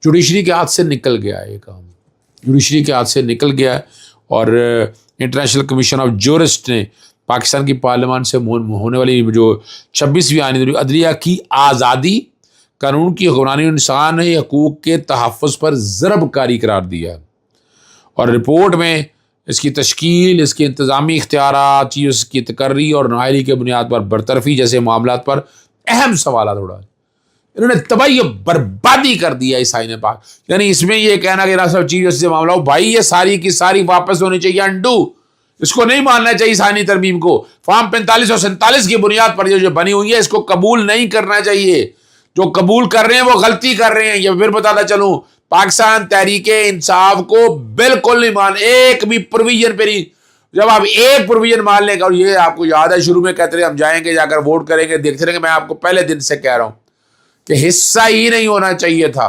Judiciary के हाथ से निकल गया है ये काम, जुडिशरी के हाथ से निकल गया है। और इंटरनेशनल कमीशन ऑफ जूरिस्ट ने पाकिस्तान की पार्लियामान से होने वाली जो 26वीं आईनी अदलिया की आज़ादी, कानून की हुक्मरानी, इंसानी हकूक़ के तहफ़्फ़ुज़ पर ज़रबकारी करार दिया। और रिपोर्ट में इसकी तश्कील, इसके इंतज़ामी इख्तियारात, इसकी तकर्री और नाअहली के बुनियाद पर बरतरफ़ी जैसे मामलात पर अहम सवालात उठाए। इन्होंने तबाही और बर्बादी कर दिया इस आईन पाक। यानी इसमें यह कहना कि सब चीज़ से मामला हो, भाई ये सारी की सारी वापस होनी चाहिए, अंडू। इसको नहीं मानना चाहिए इस आईनी तरमीम को। फॉर्म 45 और 47 की बुनियाद पर जो बनी हुई है इसको कबूल नहीं करना चाहिए। जो कबूल कर रहे हैं वो गलती कर रहे हैं। ये फिर बताता चलूँ, पाकिस्तान तहरीक इंसाफ को बिल्कुल नहीं मान, एक भी प्रोविजन पे नहीं। जब आप एक प्रोविजन मान लेंगे, और ये आपको याद है शुरू में कहते रहे हम जाएंगे, जाकर वोट करेंगे, देखते रहेंगे, मैं आपको पहले दिन से कह रहा हूं कि हिस्सा ही नहीं होना चाहिए था।